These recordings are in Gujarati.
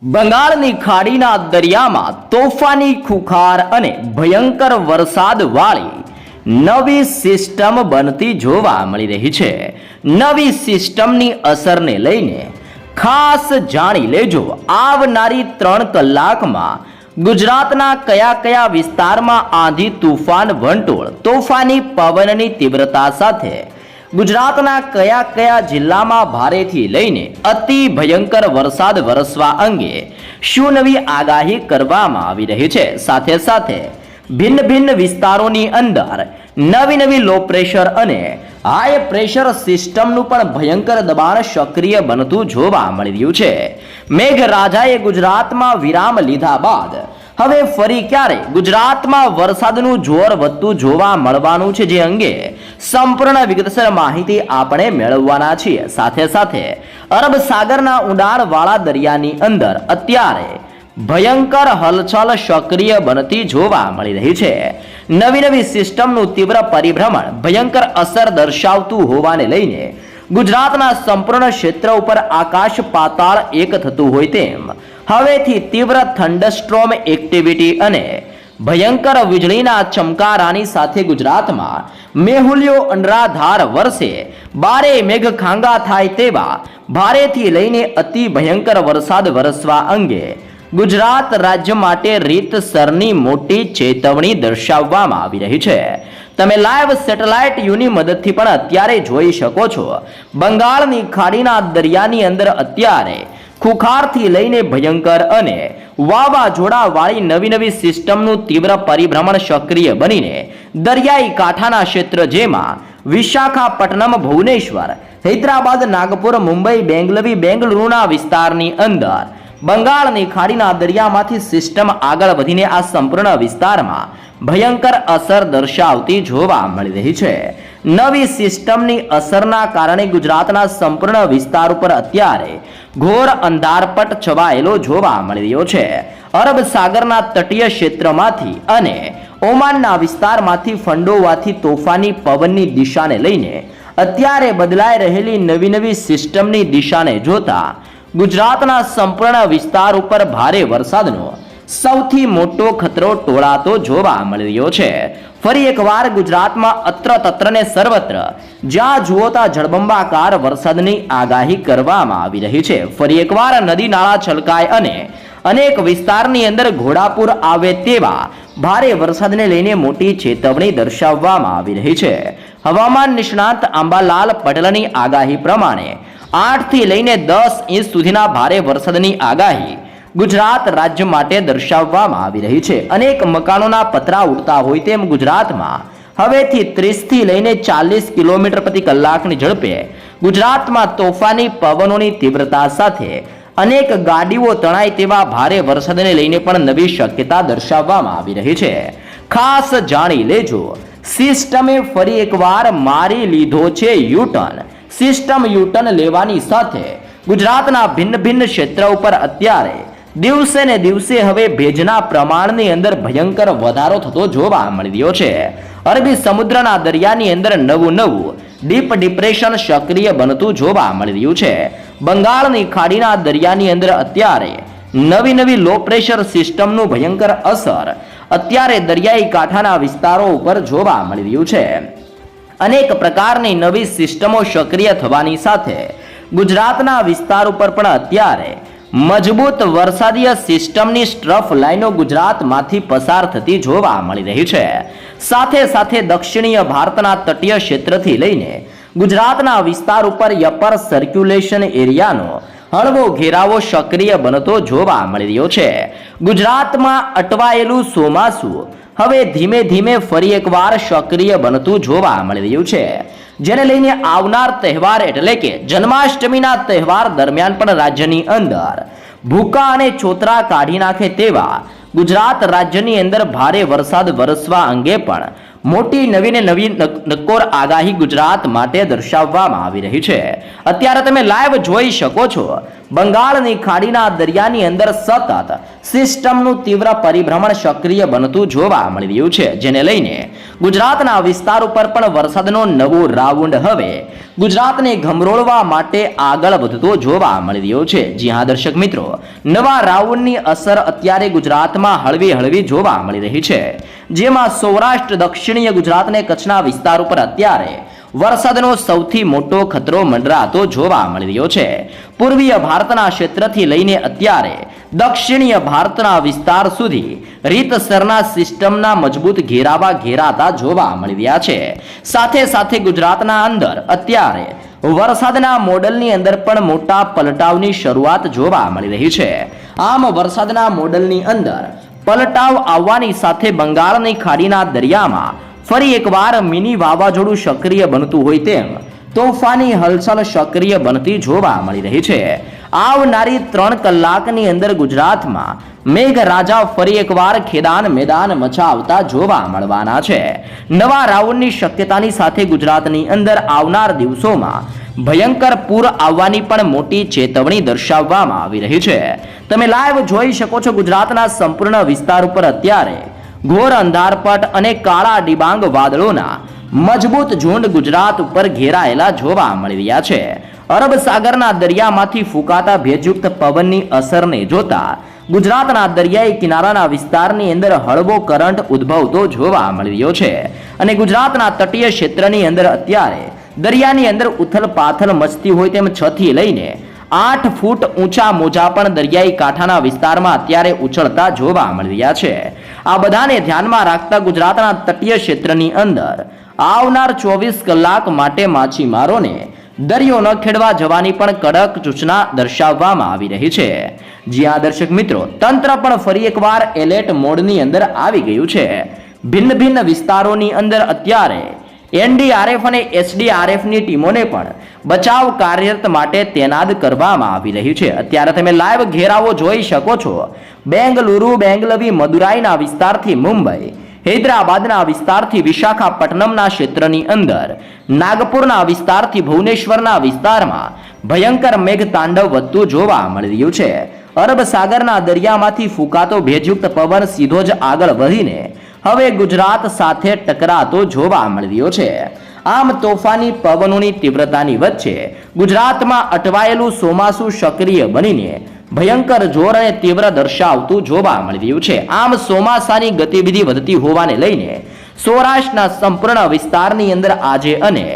બંગાળની ખાડીના દરિયામાં તોફાની ખુખાર અને ભયંકર વરસાદવાળી નવી સિસ્ટમ બનતી જોવા મળી રહી છે. નવી સિસ્ટમની અસરને લઈને ખાસ જાણી લેજો. આવનારી 3 કલાકમાં ગુજરાતના કયા કયા વિસ્તારમાં આંધી તુફાન વંટોળ તોફાની પવનની તીવ્રતા સાથે ગુજરાતના કયા કયા જિલ્લામાં ભારેથી લઈને અતિ ભયંકર વરસાદ વરસવા અંગે શું નવી આગાહી કરવામાં આવી રહી છે. સાથે સાથે ભિન્ન ભિન્ન વિસ્તારોની અંદર નવી લો પ્રેશર અને હાઈ પ્રેશર સિસ્ટમનું પણ ભયંકર દબાણ સક્રિય બનતું જોવા મળી રહ્યું છે. મેઘરાજાએ ગુજરાતમાં વિરામ લીધા બાદ હવે ફરી ક્યારે ગુજરાતમાં વરસાદનું જોર વધતું જોવા મળવાનું છે, જે અંગે સંપૂર્ણ વિગતસર માહિતી આપણે મેળવવાના છીએ. સાથે સાથે અરબ સાગરના ઊંડાણવાળા દરિયાની અંદર અત્યારે ભયંકર હલચલ સક્રિય બનતી જોવા મળી રહી છે. નવી સિસ્ટમનું તીવ્ર પરિભ્રમણ ભયંકર અસર દર્શાવતું હોવાને લઈને ગુજરાતના સંપૂર્ણ ક્ષેત્ર ઉપર આકાશ પાતાળ એક થતું હોય તેમ હવેથી તીવ્ર થંડરસ્ટ્રોમ એક્ટિવિટી અને ભયંકર વીજળીના ચમકારાની સાથે ગુજરાતમાં મેહુલ્યો અનરાધાર વરસે, બારે મેઘ ખાંગા થાય તેવા ભારેથી લઈને અતિ ભયંકર વરસાદ વરસવા અંગે ગુજરાત રાજ્ય માટે રીતસરની મોટી ચેતવણી દર્શાવવામાં આવી રહી છે. તમે લાઈવ સેટેલાઇટ યુની મદદથી પણ અત્યારે જોઈ શકો છો. બંગાળની ખાડીના દરિયાની અંદર અત્યારે ખુખારથી લઈને ભયંકર અને વાવાઝોડા વાળી નવી સિસ્ટમનું તીવ્ર પરિભ્રમણ સક્રિય બનીને દરિયાઈ કાંઠાના ક્ષેત્ર જેમાં વિશાખાપટ્ટનમ, ભુવનેશ્વર, હૈદરાબાદ, નાગપુર, મુંબઈ, બેંગલવી, બેંગલુરુના વિસ્તારની અંદર બંગાળની ખાડીના દરિયામાંથી સિસ્ટમ આગળ વધીને આ સંપૂર્ણ વિસ્તારમાં ભયંકર અસર દર્શાવતી જોવા મળી રહી છે. નવી સિસ્ટમની અસરના કારણે ગુજરાતના સંપૂર્ણ વિસ્તાર ઉપર અત્યારે ઘોર અંધારપટ છવાયેલો જોવા મળી રહ્યો છે. અરબ સાગરના તટીય ક્ષેત્રમાંથી અને ઓમાનના વિસ્તારમાંથી ફંડોવાથી તોફાની પવનની દિશાને લઈને અત્યારે બદલાઈ રહેલી નવી સિસ્ટમની દિશાને જોતા ગુજરાતના સંપૂર્ણ વિસ્તાર ઉપર ભારે વરસાદનો સૌથી મોટો ખતરો ટોળાતો જોવા મળી રહ્યો છે. ફરી એકવાર ગુજરાતમાં અત્ર તત્ર ને સર્વત્ર જ્યાં જુઓ ત્યાં જળબંબાકાર વરસાદની આગાહી કરવામાં આવી રહી છે. ફરી એકવાર નદી નાળા છલકાય અને અનેક વિસ્તારની અંદર ઘોડાપુર આવે તેવા ભારે વરસાદને લઈને મોટી ચેતવણી દર્શાવવામાં આવી રહી છે. હવામાન નિષ્ણાત અંબાલાલ પટેલની આગાહી પ્રમાણે 8 થી લઈને 10 ઇંચ સુધીના ભારે વરસાદની આગાહી ગુજરાત રાજ્ય માટે દર્શાવવામાં આવી રહી છે. અનેક મકાનોના પતરા ઉડતા હોય તેમ ગુજરાતમાં હવેથી 30 થી લઈને 40 કિલોમીટર પ્રતિ કલાકની ઝડપે ગુજરાતમાં તોફાની પવનોની તીવ્રતા સાથે અનેક ગાડીઓ તણાય તેવા ભારે વરસાદને લઈને પણ નવી શક્યતા દર્શાવવામાં આવી રહી છે. ખાસ જાણી લેજો, સિસ્ટમે ફરી એકવાર મારી લીધો છે યુટર્ન. સિસ્ટમ યુટર્ન લેવાની સાથે ગુજરાતના ભિન્ન ક્ષેત્ર ઉપર અત્યારે દિવસે ને દિવસે હવે ભેજના પ્રમાણની અંદર ભયંકર વધારો થતો જોવા મળી રહ્યો છે. અરબી સમુદ્રના દરિયાની અંદર નવું ડીપ ડિપ્રેશન સક્રિય બનતું જોવા મળી રહ્યું છે. બંગાળની ખાડીના દરિયાની અંદર અત્યારે નવી લો પ્રેશર સિસ્ટમનું ભયંકર અસર અત્યારે દરિયાઈ કાંઠાના વિસ્તારો ઉપર જોવા મળી રહ્યું છે. અનેક પ્રકારની નવી સિસ્ટમો સક્રિય થવાની સાથે ગુજરાતના વિસ્તાર ઉપર પણ અત્યારે મજબૂત વરસાદીય સિસ્ટમની સ્ટ્રફ લાઈનો ગુજરાતમાંથી પસાર થતી જોવા મળી રહી છે. સાથે સાથે દક્ષિણીય ભારતના તટીય ક્ષેત્રથી લઈને ગુજરાતના વિસ્તાર ઉપર અપર સર્ક્યુલેશન એરિયાનો હળવો ઘેરાવો સક્રિય બનતો જોવા મળી રહ્યો છે. ગુજરાતમાં અટવાયેલું ચોમાસું હવે ધીમે ફરી એકવાર સક્રિય બનતું જોવા મળી રહ્યું છે. જેને લઈને આવનાર તહેવાર એટલે કે જન્માષ્ટમીના તહેવાર દરમિયાન પણ રાજ્યની અંદર ભૂકા અને ચોતરા કાઢી નાખે તેવા ગુજરાત રાજ્યની અંદર ભારે વરસાદ વરસવા અંગે પણ મોટી નવી ને નવી નક્કોર આગાહી ગુજરાત માટે દર્શાવવામાં આવી રહી છે. અત્યારે તમે લાઈવ જોઈ શકો છો, બંગાળની ખાડીના દરિયાની અંદર સતત સિસ્ટમનું તીવ્ર પરિભ્રમણ સક્રિય બનતું જોવા મળી રહ્યું છે, જેને લઈને ગુજરાતના વિસ્તાર ઉપર પણ વરસાદનો નવો રાઉન્ડ હવે ગુજરાતને ગમરોળવા માટે આગળ વધતો જોવા મળી રહ્યો છે. જી હા દર્શક મિત્રો, નવા રાઉન્ડની અસર અત્યારે ગુજરાતમાં હળવી હળવી જોવા મળી રહી છે, જેમાં સૌરાષ્ટ્ર, દક્ષિણીય ગુજરાત અને કચ્છના વિસ્તાર ઉપર અત્યારે વરસાદનો સૌથી મોટો ખતરો મંડરાતો જોવા મળી રહ્યો છે. પૂર્વીય ભારતના ક્ષેત્રથી લઈને અત્યારે દક્ષિણીય ભારતના વિસ્તાર સુધી રીતસરના સિસ્ટમના મજબૂત ઘેરાવા ઘેરાતા જોવા મળી રહ્યા છે. સાથે સાથે ગુજરાતના અંદર અત્યારે વરસાદના મોડલની અંદર પણ મોટા પલટાવની શરૂઆત જોવા મળી રહી છે. આમ વરસાદના મોડલની અંદર પલટાવ આવવાની સાથે બંગાળની ખાડીના દરિયામાં ફરી એકવાર મિની વાવાઝોડું સક્રિય બનતું હોય તેમ તોફાની હલચલ સક્રિય બનતી જોવા મળી રહી છે. આવનારી 3 કલાકની અંદર ગુજરાતમાં મેઘરાજા ફરી એકવાર ખેદાન મેદાન મચાવતા જોવા મળવાના છે. નવા રાઉન્ડની શક્યતાની સાથે ગુજરાતની અંદર આવનાર દિવસોમાં ભયંકર પૂર આવવાની પણ મોટી ચેતવણી દર્શાવવામાં આવી રહી છે. તમે લાઈવ જોઈ શકો છો, ગુજરાતના સંપૂર્ણ વિસ્તાર ઉપર અત્યારે ઘોર અંધારપટ અને કાળા ડિબાંગ વાદળોના મજબૂત ઝુંડ ગુજરાત ઉપર ઘેરાયેલા જોવા મળી રહ્યા છે. અરબ સાગરના દરિયામાંથી ફૂંકાતા ભેજયુક્ત પવનની અસરને જોતા ગુજરાતના દરિયાઈ કિનારાના વિસ્તારની અંદર હળવો કરંટ ઉદ્ભવતો જોવા મળી રહ્યો છે અને ગુજરાતના તટીય ક્ષેત્રની અંદર અત્યારે દરિયાની અંદર ઉથલ પાથલ મચતી હોય તેમ 6 થી લઈને 8 ફૂટ ઊંચા મોજા પણ દરિયાઈ કાંઠાના વિસ્તારમાં અત્યારે ઉછળતા જોવા મળી રહ્યા છે. આ બધાને ધ્યાનમાં રાખતા ગુજરાતના તટીય ક્ષેત્રની અંદર આવનાર 24 કલાક માટે માછીમારોને દરિયો ન ખેડવા જવાની પણ કડક સૂચના દર્શાવવામાં આવી રહી છે. જ્યાં દર્શક મિત્રો, તંત્ર પણ ફરી એકવાર એલર્ટ મોડની અંદર આવી ગયું છે. ભિન્ન ભિન્ન વિસ્તારોની અંદર અત્યારે એનડીઆરએફ અને એસડીઆરએફની ટીમોને પણ બચાવ કાર્ય માટે તૈનાત કરવામાં આવી રહી છે. અત્યારે તમે લાઈવ ઘેરાવો જોઈ શકો છો. બેંગલુરુ, બેંગલવી, મદુરાઈના વિસ્તારથી મુંબઈ, હૈદરાબાદના વિસ્તારથી વિશાખાપટ્ટનમના ક્ષેત્રની અંદર, નાગપુરના વિસ્તારથી ભુવનેશ્વરના વિસ્તારમાં ભયંકર મેઘતાંડવ વધતું જોવા મળી રહ્યું છે. અરબ સાગરના દરિયામાંથી ફૂંકાતો ભેજયુક્ત પવન સીધો જ આગળ વધીને હવે ગુજરાત સાથે ટકરાતો જોવા મળી રહ્યો છે. આમ તોફાની પવનોની તીવ્રતાની વચ્ચે ગુજરાતમાં અટવાયેલું ચોમાસું સક્રિય બનીને ભયંકર જોર અને તીવ્ર દર્શાવતું જોવા મળી રહ્યું છે. આમ ચોમાસાની ગતિવિધિ વધતી હોવાને લઈને સૌરાષ્ટ્રના સંપૂર્ણ વિસ્તારની અંદર આજે અને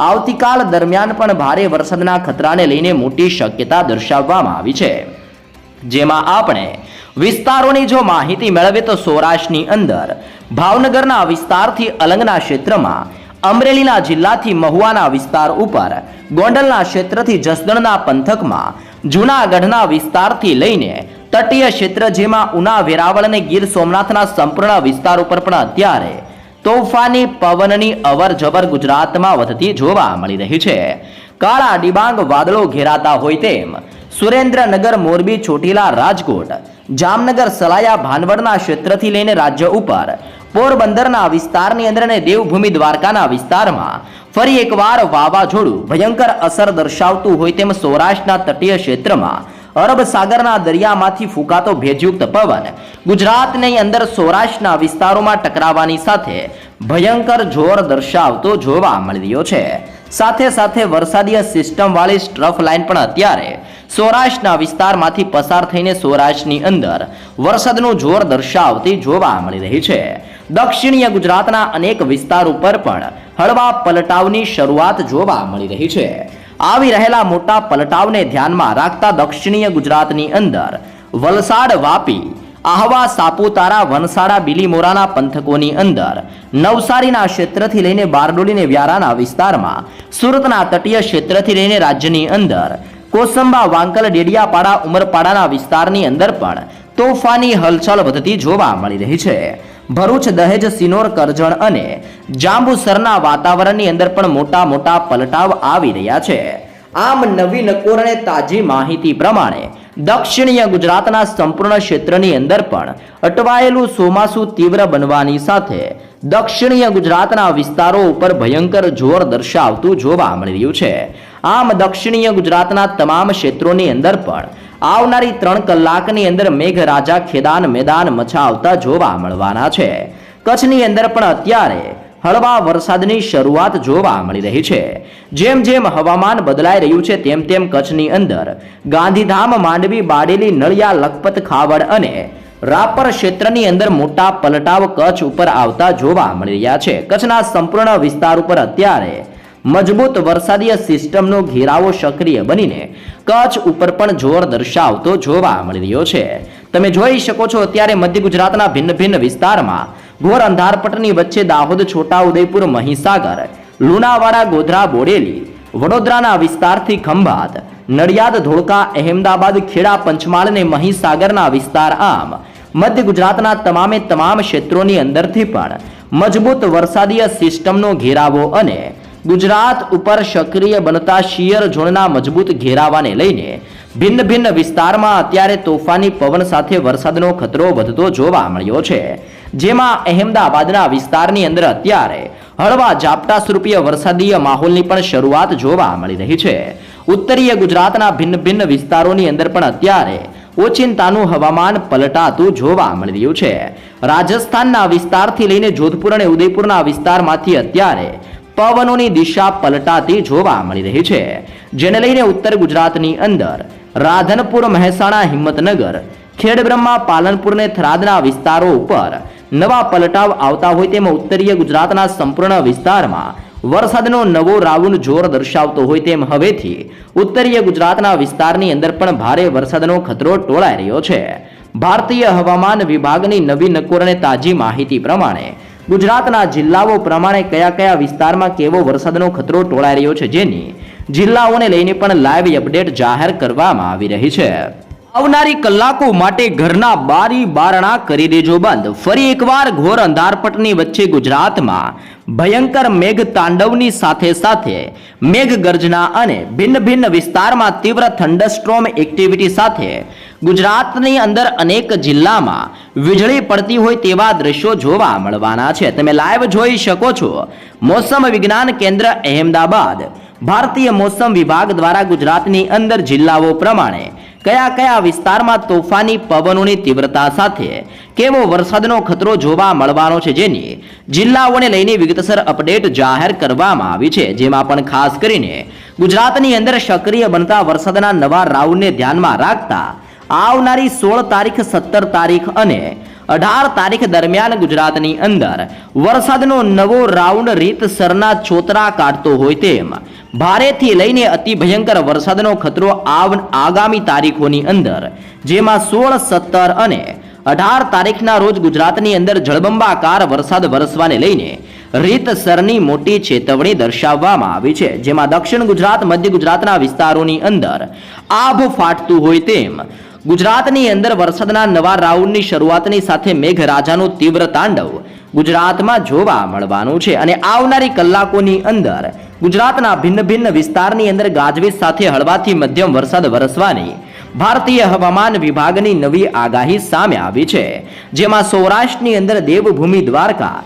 આવતીકાલ દરમિયાન પણ ભારે વરસાદના ખતરાને લઈને મોટી શક્યતા દર્શાવવામાં આવી છે. જેમાં આપણે વિસ્તારોની જો માહિતી મેળવીએ તો સૌરાષ્ટ્રની અંદર ભાવનગરના વિસ્તારથી અલંગના ક્ષેત્રમાં, અમરેલીના જિલ્લાથી મહુવાના વિસ્તાર ઉપર, ગોંડલના ક્ષેત્રથી જસદણના પંથકમાં, જૂનાગઢના વિસ્તારથી લઈને તટીય ક્ષેત્ર જેમાં ઉના, વેરાવળ અને ગીર સોમનાથના સંપૂર્ણ વિસ્તાર ઉપર પણ અત્યારે તોફાની પવનની અવર જવર ગુજરાતમાં વધતી જોવા મળી રહી છે. કાળા ડિબાંગ વાદળો ઘેરાતા હોય તેમ સુરેન્દ્રનગર, મોરબી, ચોટીલા, રાજકોટ, જામનગર, સલાયા, ભાનવડના ક્ષેત્રથી લઈને રાજ્ય ઉપર પોરબંદરના વિસ્તારની અંદર અને દેવભૂમિ દ્વારકાના વિસ્તારમાં ફરી એકવાર વાવાઝોડું ભયંકર અસર દર્શાવતું હોય તેમ સૌરાષ્ટ્રના તટીય ક્ષેત્રમાં અરબ સાગરના દરિયામાંથી ફૂંકાતો ભેજયુક્ત પવન ગુજરાતની અંદર સૌરાષ્ટ્રના વિસ્તારોમાં ટકરાવવાની સાથે ભયંકર જોર દર્શાવતો જોવા મળી રહ્યો છે. સાથે સાથે વરસાદીય સિસ્ટમ વાળી સ્ટ્રફ લાઇન પણ અત્યારે સૌરાષ્ટ્રના વિસ્તારમાંથી પસાર થઈને સૌરાષ્ટ્રની અંદર વરસાદનું જોર દર્શાવતી જોવા મળી રહી છે. દક્ષિણીય ગુજરાતના અનેક વિસ્તાર ઉપર પણ હળવા પલટાવની શરૂઆત જોવા મળી રહી છે. આવી રહેલા મોટા પલટાવને ધ્યાનમાં રાખતા દક્ષિણીય ગુજરાતની અંદર વલસાડ, વાપી, આહવા, સાપુતારા, વનસાડા, બિલીમોરાના પંથકોની અંદર, નવસારીના ક્ષેત્રથી લઈને બારડોલી અને વ્યારાના વિસ્તારમાં, સુરતના તટીય ક્ષેત્રથી લઈને રાજ્યની અંદર કોસંબા, વાંકલ, ડેડિયાપાડા, ઉમરપાડાના વિસ્તારની અંદર પણ તોફાની હલચલ વધતી જોવા મળી રહી છે. ભરૂચ, દહેજ, સિનોર, કરજણ અને જાંબુસરના વાતાવરણની અંદર પણ મોટા મોટા પલટાવ આવી રહ્યા છે. આમ નવી નકોર અને તાજી માહિતી પ્રમાણે દક્ષિણીય ગુજરાતના સંપૂર્ણ ક્ષેત્રની અંદર પણ અટવાયેલું ચોમાસું તીવ્ર બનવાની સાથે દક્ષિણીય ગુજરાતના વિસ્તારો ઉપર ભયંકર જોર દર્શાવતું જોવા મળી રહ્યું છે. આમ દક્ષિણીય ગુજરાતના તમામ ક્ષેત્રોની અંદર પણ આવનારી 3 કલાકની અંદર મેઘરાજા ખેદાન મેદાન મચાવતા જોવા મળવાના છે. કચ્છની અંદર પણ અત્યારે હળવા વરસાદની શરૂઆત જોવા મળી રહી છે. જેમ જેમ હવામાન બદલાઈ રહ્યું છે તેમ તેમ કચ્છની અંદર ગાંધીધામ, માંડવી, બારડોલી, નળિયા, લખપત, ખાવડ અને રાપર ક્ષેત્રની અંદર મોટા પલટાવ કચ્છ ઉપર આવતા જોવા મળી રહ્યા છે. કચ્છના સંપૂર્ણ વિસ્તાર ઉપર અત્યારે મજબૂત વરસાદીય સિસ્ટમનો ઘેરાવો સક્રિય બનીને કચ્છ ઉપર પણ જોર દર્શાવતો જોવા મળી રહ્યો છે. તમે જોઈ શકો છો અત્યારે મધ્ય ગુજરાતના ભિન્ન ભિન્ન વિસ્તારમાં ઘોર અંધારપટની વચ્ચે દાહોદ, છોટા ઉદેપુર, મહીસાગર, લુણાવાડા, ગોધરા, બોડેલી, વડોદરાના વિસ્તારથી ખંભાત, નડિયાદ, ધોળકા, અહેમદાબાદ, ખેડા, પંચમહાલ અને મહીસાગરના વિસ્તાર આમ મધ્ય ગુજરાતના તમામે તમામ ક્ષેત્રોની અંદરથી પણ મજબૂત વરસાદીય સિસ્ટમનો ઘેરાવો અને ગુજરાત ઉપર સક્રિય બનતા શિયર ઝોનના મજબૂત ઘેરાવાને લઈને ભિન્ન ભિન્ન વિસ્તારમાં અત્યારે તોફાની પવન સાથે વરસાદનો ખતરો વધતો જોવા મળ્યો છે. જેમાં અહેમદાબાદના વિસ્તારની અંદર અત્યારે હળવા ઝાપટા સ્વરૂપીય વરસાદીય માહોલની પણ શરૂઆત જોવા મળી રહી છે. ઉત્તરીય ગુજરાતના ભિન્ન ભિન્ન વિસ્તારોની અંદર પણ અત્યારે ઓચિંતાનું હવામાન પલટાતું જોવા મળી રહ્યું છે. રાજસ્થાનના વિસ્તારથી લઈને જોધપુર અને ઉદયપુરના વિસ્તારમાંથી અત્યારે પવનોની દિશા પલટાતી જોવા મળી રહી છે. જેને લઈને ઉત્તર ગુજરાતની અંદર રાધનપુર, મહેસાણા, હિંમતનગર, ખેડબ્રહ્મા, પાલનપુર અને થરાદના વિસ્તારો ઉપર નવા પલટાવ આવતા હોય તેમ ઉત્તરીય ગુજરાતના સંપૂર્ણ વિસ્તારમાં વરસાદનો નવો રાઉન્ડ જોર દર્શાવતો હોય તેમ હવેથી ઉત્તરીય ગુજરાતના વિસ્તારની અંદર પણ ભારે વરસાદનો ખતરો ટોળાઈ રહ્યો છે. ભારતીય હવામાન વિભાગની નવી નકોર અને તાજી માહિતી પ્રમાણે ગુજરાતના જિલ્લાઓ પ્રમાણે કયા કયા વિસ્તારમાં કેવો વરસાદનો ખતરો ટોળાઈ રહ્યો છે જેની જિલ્લાઓને લઈને પણ લાઈવ અપડેટ જાહેર કરવામાં આવી રહી છે. આવનારી કલાકો માટે ઘરના બારી બારણા કરી દેજો બંધ. ફરી એકવાર ઘોર અંધારપટની વચ્ચે ગુજરાતમાં ભયંકર મેઘ તાંડવની સાથે સાથે મેઘ ગર્જના અને ભિન્ન ભિન્ન વિસ્તારમાં તીવ્ર થંડરસ્ટ્રોમ એક્ટિવિટી સાથે ગુજરાતની અંદર અનેક જિલ્લામાં વીજળી પડતી હોય તેવા દ્રશ્યો જોવા મળવાના છે. તમે લાઈવ જોઈ શકો છો. મોસમ વિજ્ઞાન કેન્દ્ર અહેમદાબાદ, ભારતીય મોસમ વિભાગ દ્વારા ગુજરાતની અંદર જિલ્લાઓ પ્રમાણે કયા કયા વિસ્તારમાં તોફાની પવનોની તીવ્રતા સાથે કેવો વરસાદનો ખતરો જોવા મળવાનો છે જેની જિલ્લાઓને લઈને વિગતસર અપડેટ જાહેર કરવામાં આવી છે. જેમાં પણ ખાસ કરીને ગુજરાતની અંદર સક્રિય બનતા વરસાદના નવા રાઉન્ડને ધ્યાનમાં રાખતા આવનારી 16 તારીખ, 17 તારીખ અને 18 તારીખ દરમિયાન ગુજરાતની અંદર વરસાદનો નવો રાઉન્ડ રીતસરના ચોતરા કાઢતો હોય તેમ ભારેથી લઈને અતિ ભયંકર વરસાદનો ખતરો આગામી તારીખોની અંદર જેમાં 16, 17 અને 18 તારીખના રોજ ગુજરાતની અંદર જળબંબાકાર વરસાદ વરસવાને લઈને રીતસરની મોટી ચેતવણી દર્શાવવામાં આવી છે. જેમાં દક્ષિણ ગુજરાત, મધ્ય ગુજરાતના વિસ્તારોની અંદર આભ ફાટતું હોય તેમ ગુજરાતની અંદર વરસાદના નવા રાઉન્ડની શરૂઆતની સાથે મેઘરાજાનું તીવ્ર તાંડવ ગુજરાતમાં જોવા મળવાનું છે. અને આવનારી કલાકોની અંદર ગુજરાતના ભિન્ન ભિન્ન વિસ્તારની અંદર ગાજવીજ સાથે હળવાથી મધ્યમ વરસાદ વરસવાની ભારતીય હવામાન વિભાગની નવી આગાહી સામે આવી છે. જેમાં સૌરાષ્ટ્રની અંદર દેવભૂમિ દ્વારકા,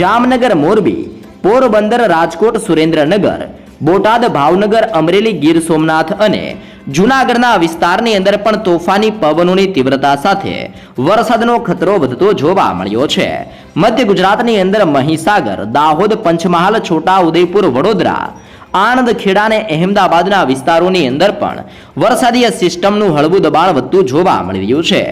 જામનગર, મોરબી, પોરબંદર, રાજકોટ, સુરેન્દ્રનગર, બોટાદ, ભાવનગર, અમરેલી, ગીર સોમનાથ અને જૂનાગઢના વિસ્તારની અંદર પણ તોફાની પવનોની તીવ્રતા સાથે વરસાદનો ખતરો વધતો જોવા મળ્યો છે. મધ્ય ગુજરાતની અંદર મહીસાગર, દાહોદ, પંચમહાલ, છોટા ઉદેપુર, વડોદરા, આણંદ, ખેડા અને અહેમદાબાદના વિસ્તારોની અંદર પણ વરસાદીય સિસ્ટમનું હળવું દબાણ વધતું જોવા મળી રહ્યું છે.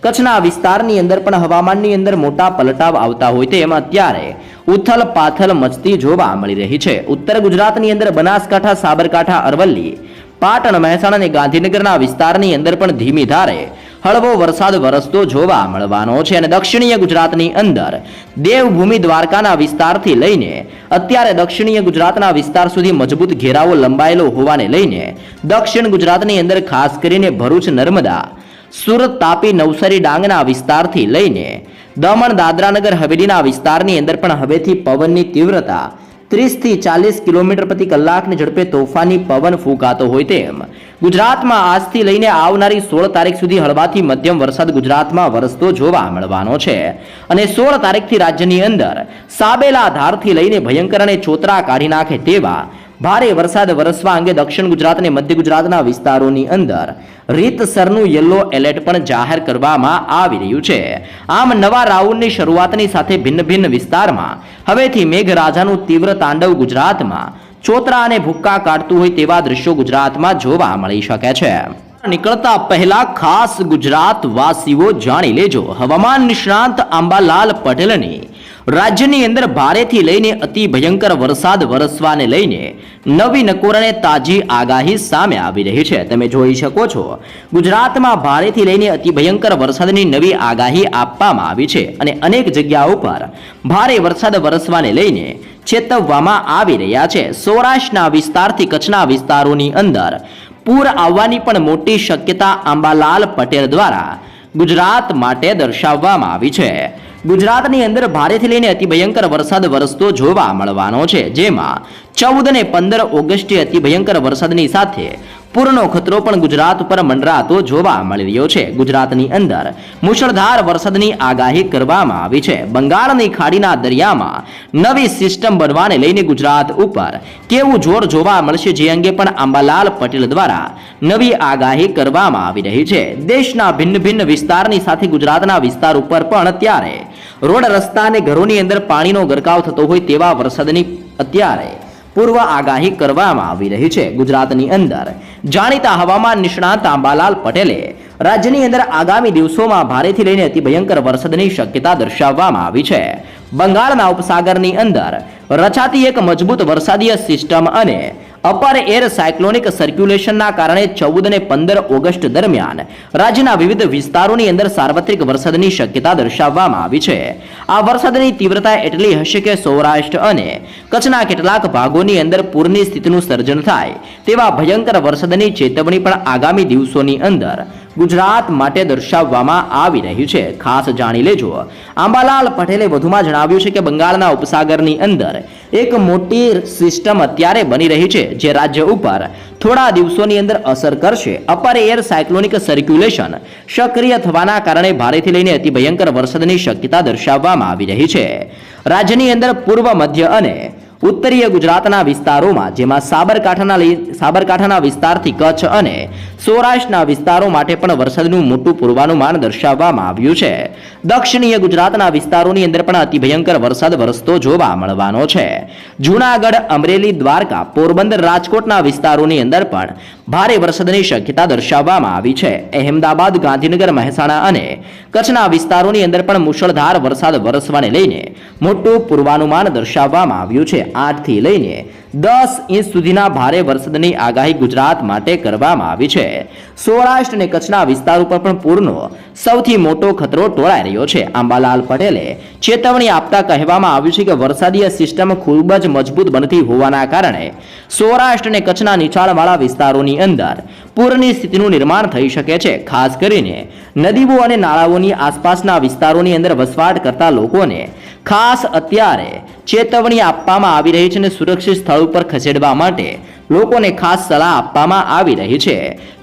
કચ્છના વિસ્તારની અંદર પણ હવામાનની અંદર મોટા પલટાવ આવતા હોય તેમ અત્યારે ઉથલ પાથલ મચતી જોવા મળી રહી છે. ઉત્તર ગુજરાતની અંદર બનાસકાંઠા, સાબરકાંઠા, અરવલ્લી, પાટણ, મહેસાણા અને ગાંધીનગરના વિસ્તારની અંદર પણ ધીમી ધારે હળવો વરસાદ વરસતો જોવા મળવાનો છે. અને દક્ષિણીય ગુજરાતની અંદર દેવભૂમિ દ્વારકાના વિસ્તારથી લઈને અત્યારે દક્ષિણીય ગુજરાતના વિસ્તાર સુધી મજબૂત ઘેરાવો લંબાયેલો હોવાને લઈને દક્ષિણ ગુજરાતની અંદર ખાસ કરીને ભરૂચ, નર્મદા, સુરત, તાપી, નવસારી, ડાંગના વિસ્તારથી લઈને દમણ, દાદરા નગર હવેલીના વિસ્તારની અંદર પણ હવેથી પવનની તીવ્રતા 30 થી 40 કિલોમીટર પ્રતિ કલાકની ઝડપે તોફાની પવન ફૂંકાતો હોય તેમ ગુજરાતમાં આજથી લઈને આવનારી 16 તારીખ સુધી હળવાથી મધ્યમ વરસાદ ગુજરાતમાં વરસતો જોવા મળવાનો છે અને 16 તારીખથી રાજ્યની અંદર સાબેલા ધારથી લઈને ભયંકર અને ચોતરા કાઢી નાખે તેવા ભારે વરસાદ વરસવા અંગે દક્ષિણ ગુજરાત અને મધ્ય ગુજરાતના વિસ્તારોની અંદર રીતસરનું યલો એલર્ટ પણ જાહેર કરવામાં આવી રહ્યું છે. આમ નવા રાઉન્ડની શરૂઆતની સાથે ભિન્ન ભિન્ન વિસ્તારમાં હવેથી મેઘરાજાનું તીવ્ર તાંડવ ગુજરાતમાં ચોતરા અને ભૂક્કા કાઢતું હોય તેવા દ્રશ્યો ગુજરાતમાં જોવા મળી શકે છે. નીકળતા પહેલા ખાસ ગુજરાત વાસીઓ જાણી લેજો હવામાન નિષ્ણાંત આંબાલાલ પટેલની રાજ્યની અંદર ભારેથી લઈને અતિ ભયંકર વરસાદ વરસવાને લઈને નવી નકોર અને તાજી આગાહી સામે આવી રહી છે. તમે જોઈ શકો છો ગુજરાતમાં ભારેથી લઈને અતિ ભયંકર વરસાદની નવી આગાહી આપવામાં આવી છે અને અનેક જગ્યાઓ પર ભારે વરસાદ વરસવાને લઈને ચેતવવામાં આવી રહ્યા છે. સૌરાષ્ટ્રના વિસ્તારથી કચ્છના વિસ્તારોની અંદર પૂર આવવાની પણ મોટી શક્યતા આંબાલાલ પટેલ દ્વારા ગુજરાત માટે દર્શાવવામાં આવી છે. ગુજરાતની અંદર ભારેથી લઈને અતિ ભયંકર વરસાદ વરસતો જોવા મળવાનો છે, જેમાં 14 અને 15 ઓગસ્ટે અતિ ભયંકર વરસાદની સાથે પૂરનો ખતરો પણ ગુજરાત ઉપર મંડરાતો જોવા મળી રહ્યો છે. ગુજરાતની અંદર મુશળધાર વરસાદની આગાહી કરવામાં આવી છે. બંગાળની ખાડીના દરિયામાં નવી સિસ્ટમ બનવાને લઈને ગુજરાત ઉપર કેવું જોર જોવા મળશે જે અંગે પણ આંબાલાલ પટેલ દ્વારા નવી આગાહી કરવામાં આવી રહી છે. દેશના ભિન્ન ભિન્ન વિસ્તારની સાથે ગુજરાતના વિસ્તાર ઉપર પણ અત્યારે રોડ રસ્તા અને ઘરોની અંદર પાણીનો ગરકાવ થતો હોય તેવા વરસાદની અત્યારે પૂર્વ આગાહી કરવામાં આવી રહી છે. ગુજરાતની અંદર જાણીતા હવામાન નિષ્ણાત આંબાલાલ પટેલે રાજ્યની અંદર આગામી દિવસોમાં ભારેથી લઈને અતિ ભયંકર વરસાદની શક્યતા દર્શાવવામાં આવી છે. બંગાળના ઉપસાગરની અંદર રચાતી એક મજબૂત વરસાદીય સિસ્ટમ અને અપર એર સાયક્લોનિક સર્ક્યુલેશનના કારણે 14 અને 15 ઓગસ્ટ દરમિયાન રાજ્યના વિવિધ વિસ્તારોની અંદર સાર્વત્રિક વરસાદની શક્યતા દર્શાવવામાં આવી છે. આ વરસાદની તીવ્રતા એટલી હશે કે સૌરાષ્ટ્ર અને કચ્છના કેટલાક ભાગોની અંદર પૂરની સ્થિતિનું સર્જન થાય તેવા ભયંકર વરસાદની ચેતવણી પણ આગામી દિવસોની અંદર ગુજરાત માટે દર્શાવવામાં આવી રહ્યું છે. ખાસ જાણી લેજો આંબાલાલ પટેલે વધુમાં જણાવ્યું છે કે બંગાળના ઉપસાગરની અંદર એક મોટી સિસ્ટમ અત્યારે બની રહી છે જે રાજ્ય ઉપર થોડા દિવસોની અંદર અસર કરશે. અપર એર સાયક્લોનિક સર્ક્યુલેશન સક્રિય થવાના કારણે ભારેથી લઈને અતિ ભયંકર વરસાદની શક્યતા દર્શાવવામાં આવી રહી છે. રાજ્યની અંદર પૂર્વ મધ્ય અને ઉત્તરીય ગુજરાતના વિસ્તારોમાં જેમાં સાબરકાંઠાના વિસ્તારથી કચ્છ અને સૌરાષ્ટ્રના વિસ્તારો માટે પણ વરસાદનું મોટું પૂર્વાનુમાન દર્શાવવામાં આવ્યું છે. દક્ષિણીય ગુજરાતના વિસ્તારોની અંદર પણ અતિ ભયંકર વરસાદ વરસતો જોવા મળવાનો છે. જૂનાગઢ, અમરેલી, દ્વારકા, પોરબંદર, રાજકોટના વિસ્તારોની અંદર પણ ભારે વરસાદની શક્યતા દર્શાવવામાં આવી છે. અહેમદાબાદ, ગાંધીનગર, મહેસાણા અને કચ્છના વિસ્તારોની અંદર પણ મુશળધાર વરસાદ વરસવાને લઈને મોટું પૂર્વાનુમાન દર્શાવવામાં આવ્યું છે. 8 થી લઈને 10 ઇંચ સુધીના ભારે વરસાદની આગાહી ગુજરાત માટે કરવામાં આવી છે. સૌરાષ્ટ્ર અને કચ્છના વિસ્તાર ઉપર પણ પૂરનો સૌથી મોટો ખતરો ટોળાઈ રહ્યો છે. આંબાલાલ પટેલે ચેતવણી આપતા કહેવામાં આવ્યું છે કે વરસાદીય સિસ્ટમ ખૂબ જ મજબૂત બનતી હોવાના કારણે સૌરાષ્ટ્ર અને કચ્છના નીચાણવાળા વિસ્તારોની અંદર પૂરની સ્થિતિનું નિર્માણ થઈ શકે છે. ખાસ કરીને નદીઓ અને નાળાઓની આસપાસના વિસ્તારોની અંદર વસવાટ કરતા લોકોને ખાસ અત્યારે ચેતવણી આપવામાં આવી રહી છે અને સુરક્ષિત સ્થળ ઉપર ખસેડવા માટે લોકોને ખાસ સલાહ આપવામાં આવી રહી છે.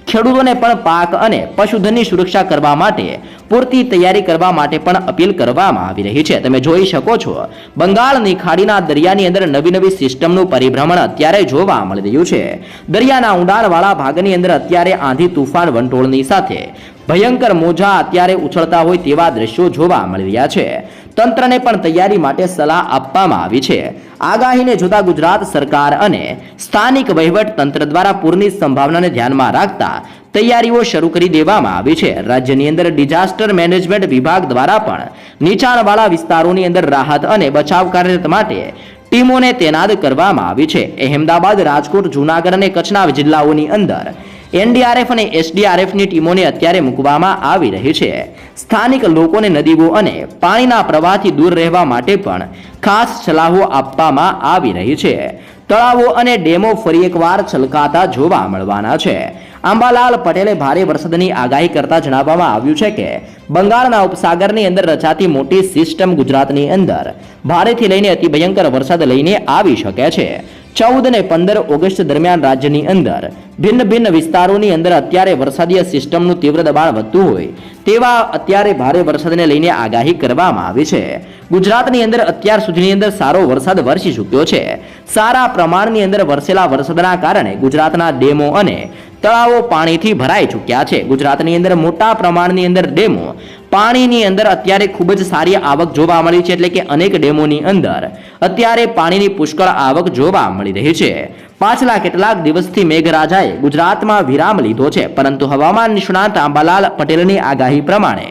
ખેડૂતોને પણ પાક અને પશુધનની સુરક્ષા કરવા માટે પૂરતી તૈયારી કરવા માટે પણ અપીલ કરવામાં આવી રહી છે. તમે જોઈ શકો છો બંગાળની ખાડીના દરિયાની અંદર નવી સિસ્ટમનું પરિભ્રમણ અત્યારે જોવા મળી રહ્યું છે. દરિયાના ઊંડાણવાળા ભાગની અંદર અત્યારે આંધી તુફાન વંટોળની સાથે ભયંકર મોજા અત્યારે ઉછળતા હોય તેવા દ્રશ્યો જોવા મળી રહ્યા છે. તંત્રને પણ તૈયારી માટે સલાહ આપવામાં આવી છે. આગાહીને જોતા ગુજરાત સરકાર અને સ્થાનિક વહીવટ તંત્ર દ્વારા પૂરની સંભાવનાને ધ્યાનમાં રાખતા તૈયારીઓ શરૂ કરી દેવામાં આવી છે. રાજ્યની અંદર ડિઝાસ્ટર મેનેજમેન્ટ વિભાગ દ્વારા પણ નીચાણવાળા વિસ્તારોની અંદર રાહત અને બચાવ કાર્ય માટે ટીમોને તૈનાત કરવામાં આવી છે. અહેમદાબાદ, રાજકોટ, જૂનાગઢ અને કચ્છના જિલ્લાઓની અંદર એનડીઆરએફ અને એસડીઆરએફની ટીમોને અત્યારે મૂકવામાં આવી રહી છે. સ્થાનિક લોકોને નદીઓ અને પાણીના પ્રવાહથી દૂર રહેવા માટે પણ ખાસ સલાહો આપવામાં આવી રહી છે. તળાવો અને ડેમો ફરી એકવાર છલકાતા જોવા મળવાના છે. અંબાલાલ પટેલે ભારે વરસાદની આગાહી કરતા જણાવવામાં આવ્યું છે કે બંગાળના ઉપસાગરની અંદર રચાતી મોટી સિસ્ટમ ગુજરાતની અંદર ભારેથી લઈને અતિ ભયંકર વરસાદ લઈને આવી શકે છે. 14 અને 15 ઓગસ્ટ દરમિયાન રાજ્યની અંદર ભિન્ન ભિન્ન વિસ્તારોની અંદર અત્યારે વરસાદીય સિસ્ટમનું તીવ્ર દબાણ વધતું હોય તેવા અત્યારે ભારે વરસાદને લઈને આગાહી કરવામાં આવી છે. ગુજરાતની અંદર અત્યાર સુધીની અંદર સારો વરસાદ વરસી ચૂક્યો છે. સારા પ્રમાણની અંદર વરસેલા વરસાદના કારણે ગુજરાતના ડેમો અને તળાવો પાણીથી ભરાઈ ચૂક્યા છે. ગુજરાતની અંદર મોટા પ્રમાણની અંદર ડેમો પાણીની અંદર અત્યારે ખૂબ જ સારી આવક જોવા મળી છે. એટલે કે અનેક ડેમોની અંદર અત્યારે પાણીની પુષ્કળ આવક જોવા મળી રહી છે. પાછલા કેટલાક દિવસથી મેઘરાજાએ ગુજરાતમાં વિરામ લીધો છે, પરંતુ હવામાન નિષ્ણાત અંબાલાલ પટેલની આગાહી પ્રમાણે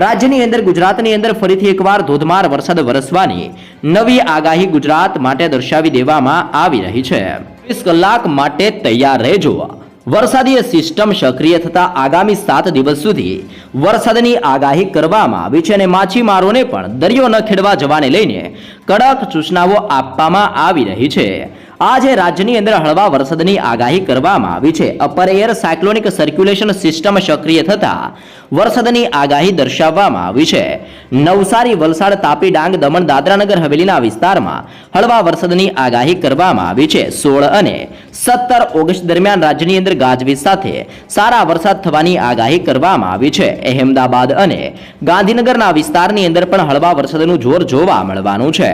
રાજ્યની અંદર ગુજરાતની અંદર ફરીથી એકવાર ધોધમાર વરસાદ વરસવાની નવી આગાહી ગુજરાત માટે દર્શાવી દેવામાં આવી રહી છે. 20 કલાક માટે તૈયાર રહેજો. વરસાદીય સિસ્ટમ સક્રિય થતા આગામી 7 દિવસ સુધી વરસાદની આગાહી કરવામાં આવી છે અને માછીમારોને પણ દરિયો ન ખેડવા જવાને લઈને કડક સૂચનાઓ આપવામાં આવી રહી છે. આજે રાજ્યની અંદર હળવા વરસાદની આગાહી કરવામાં આવી છે. Upper air cyclonic circulation system સક્રિય થતા વરસાદની આગાહી દર્શાવવામાં આવી છે. નવસારી, વલસાડ, તાપી, ડાંગ, દમણ, દાદરાનગર હવેલીના વિસ્તારમાં હળવા વરસાદની આગાહી કરવામાં આવી છે. 16 અને 17 ઓગસ્ટ દરમિયાન રાજ્યની અંદર ગાજવીજ સાથે સારા વરસાદ થવાની આગાહી કરવામાં આવી છે. અહેમદાબાદ અને ગાંધીનગરના વિસ્તારની અંદર પણ હળવા વરસાદનું જોર જોવા મળવાનું છે.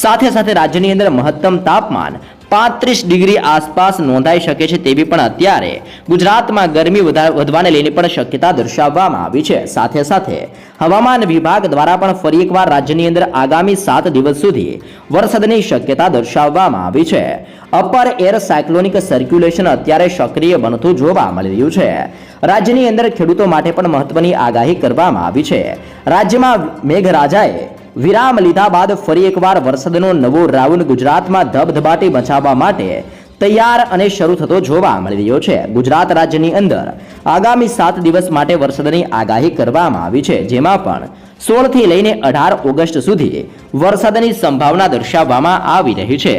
સાથે સાથે રાજ્યની અંદર મહત્તમ તાપમાન 35 ડિગ્રી આસપાસ નોંધાઈ શકે છે તેવી પણ અત્યારે ગુજરાતમાં ગરમી વધવાને લઈને પણ શક્યતા દર્શાવવામાં આવી છે. સાથે સાથે હવામાન વિભાગ દ્વારા પણ ફરી એકવાર રાજ્યની અંદર આગામી 7 દિવસ સુધી વરસાદની શક્યતા દર્શાવવામાં આવી છે. અપર એર સાયક્લોનિક સર્ક્યુલેશન અત્યારે સક્રિય બનતું જોવા મળી રહ્યું છે. રાજ્યની અંદર ખેડૂતો માટે પણ મહત્વની આગાહી કરવામાં આવી છે. રાજ્યમાં મેઘરાજાએ વિરામ લીધા બાદ ફરી એકવાર વરસાદનો નવો રાઉન્ડ ગુજરાતમાં ધબધબાટી મચાવવા માટે તૈયાર અને શરૂ થતો જોવા મળી રહ્યો છે. ગુજરાત રાજ્યની અંદર આગામી 7 દિવસ માટે વરસાદની આગાહી કરવામાં આવી છે, જેમાં પણ 16 થી લઈને 18 ઓગસ્ટ સુધી વરસાદની સંભાવના દર્શાવવામાં આવી રહી છે.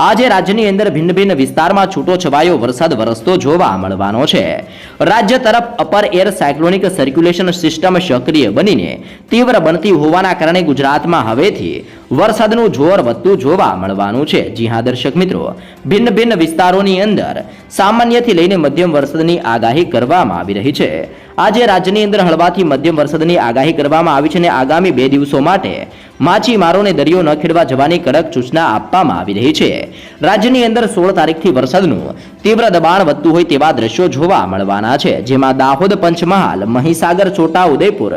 આજે રાજ્યની અંદર ભિન્ન ભિન્ન વિસ્તારમાં છૂટો છવાયો વરસાદ વરસતો જોવા મળવાનો છે. રાજ્ય તરફ upper air cyclonic circulation system સક્રિય બનીને તીવ્ર બનતી હોવાના કારણે ગુજરાતમાં હવેથી વરસાદનું જોર વધતું જોવા મળવાનું છે. જી હા દર્શક મિત્રો, ભિન્ન ભિન્ન વિસ્તારોની અંદર સામાન્યથી લઈને મધ્યમ વરસાદની આગાહી કરવામાં આવી રહી છે. આજે રાજ્યની અંદર હળવાથી મધ્યમ વરસાદની આગાહી કરવામાં આવી છે અને આગામી 2 દિવસો માટે માછીમારોને દરિયો ન ખેડવા જવાની કડક સૂચના આપવામાં આવી રહી છે. રાજ્યની અંદર 16 તારીખથી વરસાદનું તીવ્ર દબાણ વધતું હોય તેવા દ્રશ્યો જોવા મળવાના છે, જેમાં દાહોદ, પંચમહાલ, મહીસાગર, છોટા ઉદેપુર,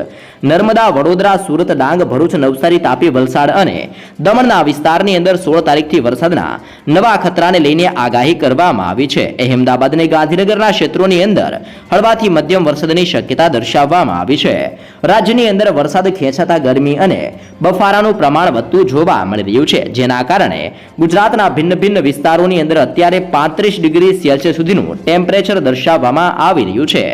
નર્મદા, વડોદરા, સુરત, ડાંગ, ભરૂચ, નવસારી, તાપી, વલસાડ અને દમણના વિસ્તારની અંદર 16 તારીખથી વરસાદના નવા ખતરાને લઈને આગાહી કરવામાં આવી છે. અહેમદાબાદ અને ગાંધીનગરના ક્ષેત્રોની અંદર હળવાથી મધ્યમ વરસાદની શક્યતા દર્શાવવામાં આવી છે. રાજ્યની અંદર વરસાદ ખેંચાતા ગરમી અને બફારાનું પ્રમાણ વધતું જોવા મળી રહ્યું છે, જેના કારણે ગુજરાતના ભિન્ન ભિન્ન વિસ્તારોની અંદર અત્યારે 35 ડિગ્રી સેલ્સિયસ સુધીનું ટેમ્પરેચર દર્શાવવામાં આવી રહ્યું છે.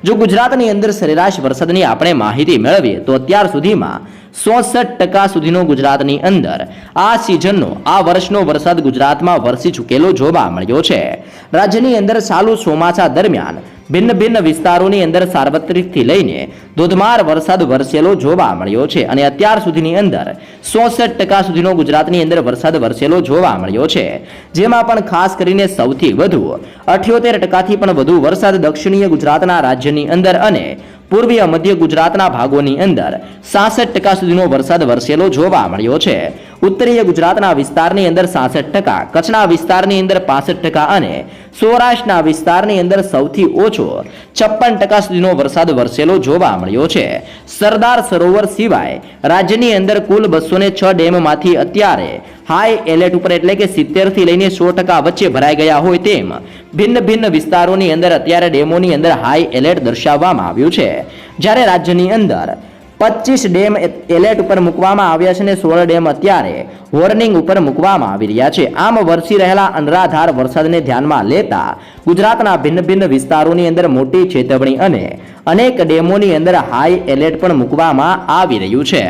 જો ગુજરાતની અંદર સરેરાશ વરસાદની આપણે માહિતી મેળવીએ તો અત્યાર સુધીમાં 66% સુધીનો ગુજરાતની અંદર આ સિઝનનો આ વર્ષનો વરસાદ ગુજરાતમાં વરસી ચૂકેલો જોવા મળ્યો છે. રાજ્યની અંદર ચાલુ ચોમાસા દરમિયાન ભિન્ન ભિન્ન વિસ્તારોની અંદર સાર્વત્રિકથી લઈને ધોધમાર વરસાદ વરસેલો જોવા મળ્યો છે અને અત્યાર સુધીની અંદર 66% સુધીનો ગુજરાતની અંદર વરસાદ વરસેલો જોવા મળ્યો છે. જેમાં પણ ખાસ કરીને સૌથી વધુ 78%થી પણ વધુ વરસાદ દક્ષિણીય ગુજરાતના રાજ્યની અંદર અને પૂર્વીય મધ્ય ગુજરાતના ભાગોની અંદર 66% સુધીનો વરસાદ વરસેલો જોવા મળ્યો છે. ઉત્તરીય ગુજરાતના વિસ્તારની અંદર 66%, કચ્છના વિસ્તારની અંદર 65% અને સૌરાષ્ટ્રના વિસ્તારની અંદર સૌથી ઓછો 56% સુધીનો વરસાદ વરસેલો જોવા મળ્યો છે. સરદાર સરોવર સિવાય રાજ્યની અંદર કુલ 206 ડેમમાંથી અત્યારે હાઈ એલર્ટ ઉપર એટલે કે 70 થી લઈને 100% વચ્ચે ભરાઈ ગયા હોય તેમ ભિન્ન ભિન્ન વિસ્તારોની અંદર અત્યારે ડેમોની અંદર હાઈ એલર્ટ દર્શાવવામાં આવ્યું છે. જ્યારે રાજ્યની અંદર 25 ડેમ એલર્ટ ઉપર મૂકવામાં આવ્યા છે અને 16 ડેમ અત્યારે વોર્નિંગ ઉપર મૂકવામાં આવી રહ્યા છે. આમ વરસી રહેલા અનરાધાર વરસાદને ધ્યાનમાં લેતા ગુજરાતના ભિન્ન ભિન્ન વિસ્તારોની અંદર મોટી ચેતવણી અને અનેક ડેમોની અંદર હાઈ એલર્ટ પણ મૂકવામાં આવી રહ્યું છે.